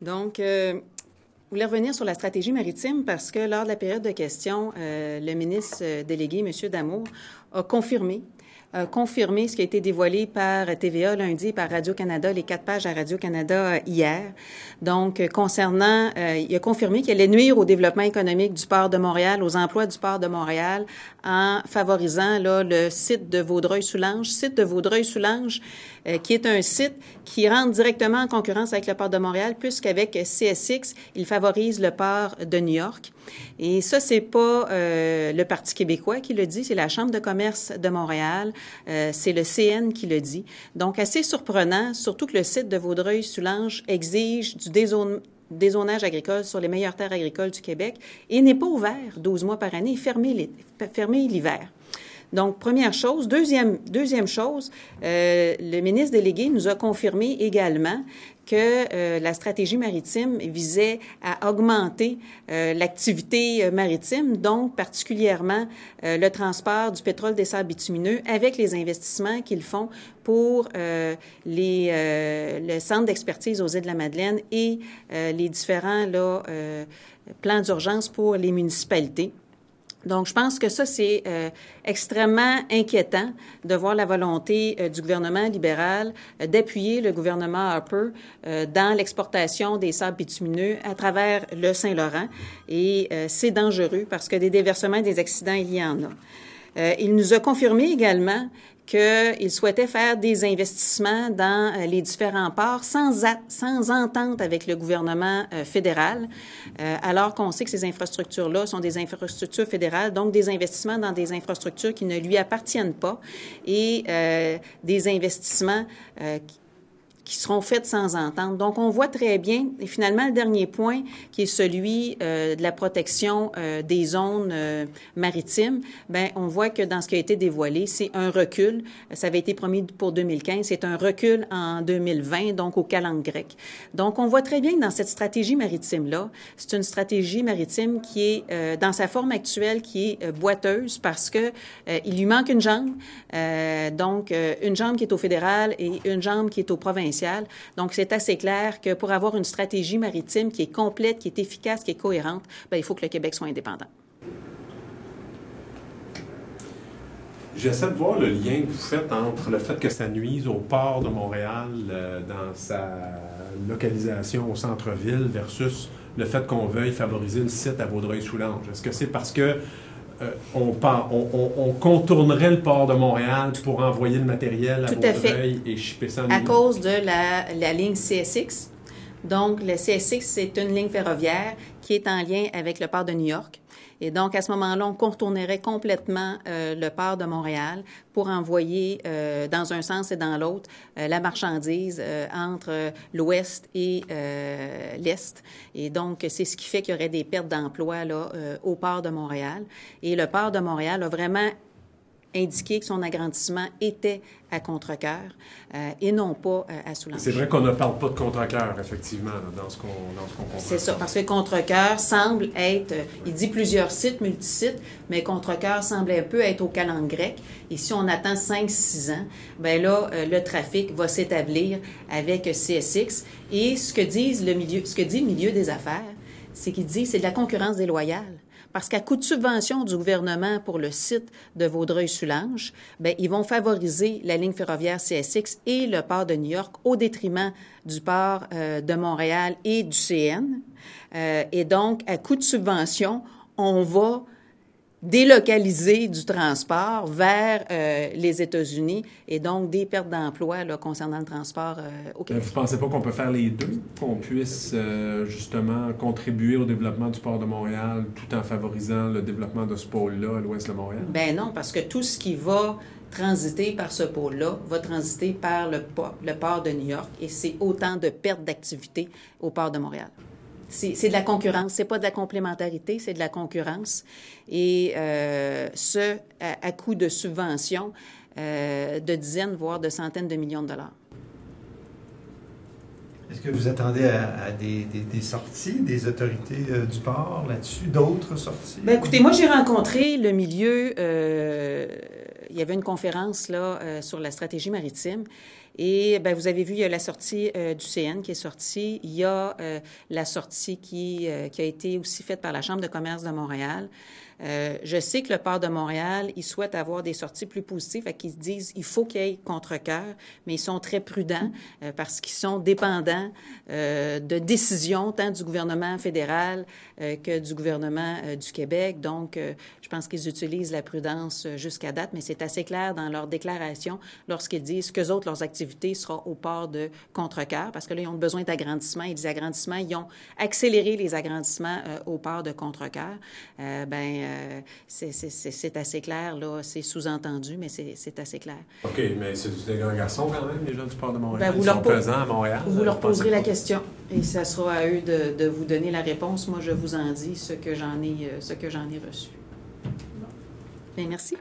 Donc, je voulais revenir sur la stratégie maritime parce que lors de la période de questions, le ministre délégué, M. Damour, a confirmé ce qui a été dévoilé par TVA lundi et par Radio-Canada, les 4 pages à Radio-Canada hier. Donc, concernant, il a confirmé qu'il allait nuire au développement économique du port de Montréal, aux emplois du port de Montréal, en favorisant là, le site de Vaudreuil-Soulanges, qui est un site qui rentre directement en concurrence avec le port de Montréal, puisqu'avec CSX, il favorise le port de New York. Et ça, c'est pas le Parti québécois qui le dit, c'est la Chambre de commerce de Montréal, c'est le CN qui le dit. Donc, assez surprenant, surtout que le site de Vaudreuil-Soulanges exige du dézonage agricole sur les meilleures terres agricoles du Québec et n'est pas ouvert 12 mois par année, fermé l'hiver. Donc, première chose. Deuxième chose, le ministre délégué nous a confirmé également que la stratégie maritime visait à augmenter l'activité maritime, donc particulièrement le transport du pétrole des sables bitumineux avec les investissements qu'ils font pour le centre d'expertise aux Îles-de-la-Madeleine et les différents plans d'urgence pour les municipalités. Donc, je pense que ça, c'est extrêmement inquiétant de voir la volonté du gouvernement libéral d'appuyer le gouvernement Harper dans l'exportation des sables bitumineux à travers le Saint-Laurent. Et c'est dangereux parce que des déversements et des accidents, il y en a. Il nous a confirmé également qu'il souhaitait faire des investissements dans les différents ports sans entente avec le gouvernement fédéral, alors qu'on sait que ces infrastructures-là sont des infrastructures fédérales, donc des investissements dans des infrastructures qui ne lui appartiennent pas et des investissements qui seront faites sans entente. Donc, on voit très bien, et finalement, le dernier point, qui est celui de la protection des zones maritimes, ben, on voit que dans ce qui a été dévoilé, c'est un recul. Ça avait été promis pour 2015, c'est un recul en 2020, donc au calendrier grec. Donc, on voit très bien que dans cette stratégie maritime-là, c'est une stratégie maritime qui est, dans sa forme actuelle, qui est boiteuse parce que il lui manque une jambe, donc une jambe qui est au fédéral et une jambe qui est au provincial. Donc, c'est assez clair que pour avoir une stratégie maritime qui est complète, qui est efficace, qui est cohérente, bien, il faut que le Québec soit indépendant. J'essaie de voir le lien que vous faites entre le fait que ça nuise au port de Montréal dans sa localisation au centre-ville versus le fait qu'on veuille favoriser le site à Vaudreuil-Soulanges. Est-ce que c'est parce que on contournerait le port de Montréal pour envoyer le matériel à Vaudreuil et shipper ça en à cause de la ligne CSX. Donc, le CSX, c'est une ligne ferroviaire qui est en lien avec le port de New York. Et donc, à ce moment-là, on contournerait complètement le port de Montréal pour envoyer dans un sens et dans l'autre la marchandise entre l'ouest et l'est. Et donc, c'est ce qui fait qu'il y aurait des pertes d'emplois là au port de Montréal. Et le port de Montréal a vraiment indiqué que son agrandissement était à Contrecœur et non pas à Soulanges. C'est vrai qu'on ne parle pas de Contrecœur, effectivement, dans ce qu'on comprend. C'est ça, parce que Contrecœur semble être, il dit plusieurs sites, multisites, mais Contrecœur semble un peu être au calendrier grec. Et si on attend 5-6 ans, ben là, le trafic va s'établir avec CSX. Et ce que dit le milieu des affaires, c'est qu'il dit c'est de la concurrence déloyale. Parce qu'à coup de subvention du gouvernement pour le site de Vaudreuil-Soulanges, ben ils vont favoriser la ligne ferroviaire CSX et le port de New York au détriment du port de Montréal et du CN. Et donc, à coup de subvention, on va délocaliser du transport vers les États-Unis et donc des pertes d'emplois là, concernant le transport au Québec. Vous ne pensez pas qu'on peut faire les deux? Qu'on puisse justement contribuer au développement du port de Montréal tout en favorisant le développement de ce pôle-là à l'ouest de Montréal? Ben non, parce que tout ce qui va transiter par ce pôle-là va transiter par le port de New York et c'est autant de pertes d'activité au port de Montréal. C'est de la concurrence, c'est pas de la complémentarité, c'est de la concurrence. Et à coût de subventions de dizaines, voire de centaines de millions de dollars. Est-ce que vous attendez à des sorties des autorités du port là-dessus, d'autres sorties? Bien, écoutez, moi, j'ai rencontré le milieu. Il y avait une conférence là sur la stratégie maritime. Et bien, vous avez vu, il y a la sortie du CN qui est sortie. Il y a la sortie qui a été aussi faite par la Chambre de commerce de Montréal. Je sais que le port de Montréal, ils souhaitent avoir des sorties plus positives, fait qu'ils se disent il faut qu'il y ait contre-cœur, mais ils sont très prudents parce qu'ils sont dépendants de décisions tant du gouvernement fédéral que du gouvernement du Québec. Donc, je pense qu'ils utilisent la prudence jusqu'à date, mais c'est assez clair dans leur déclaration lorsqu'ils disent qu'eux autres, leurs activités seront au port de Contrecœur, parce que là, ils ont besoin d'agrandissements et des agrandissements, ils ont accéléré les agrandissements au port de Contrecœur. C'est assez clair, là. C'est sous-entendu, mais c'est assez clair. OK, mais c'est des grands garçons quand même, les gens du port de Montréal. Ils sont pesants à Montréal. Vous leur poserez la question et ça sera à eux de vous donner la réponse. Moi, je vous en dis ce que j'en ai reçu. Bien, merci.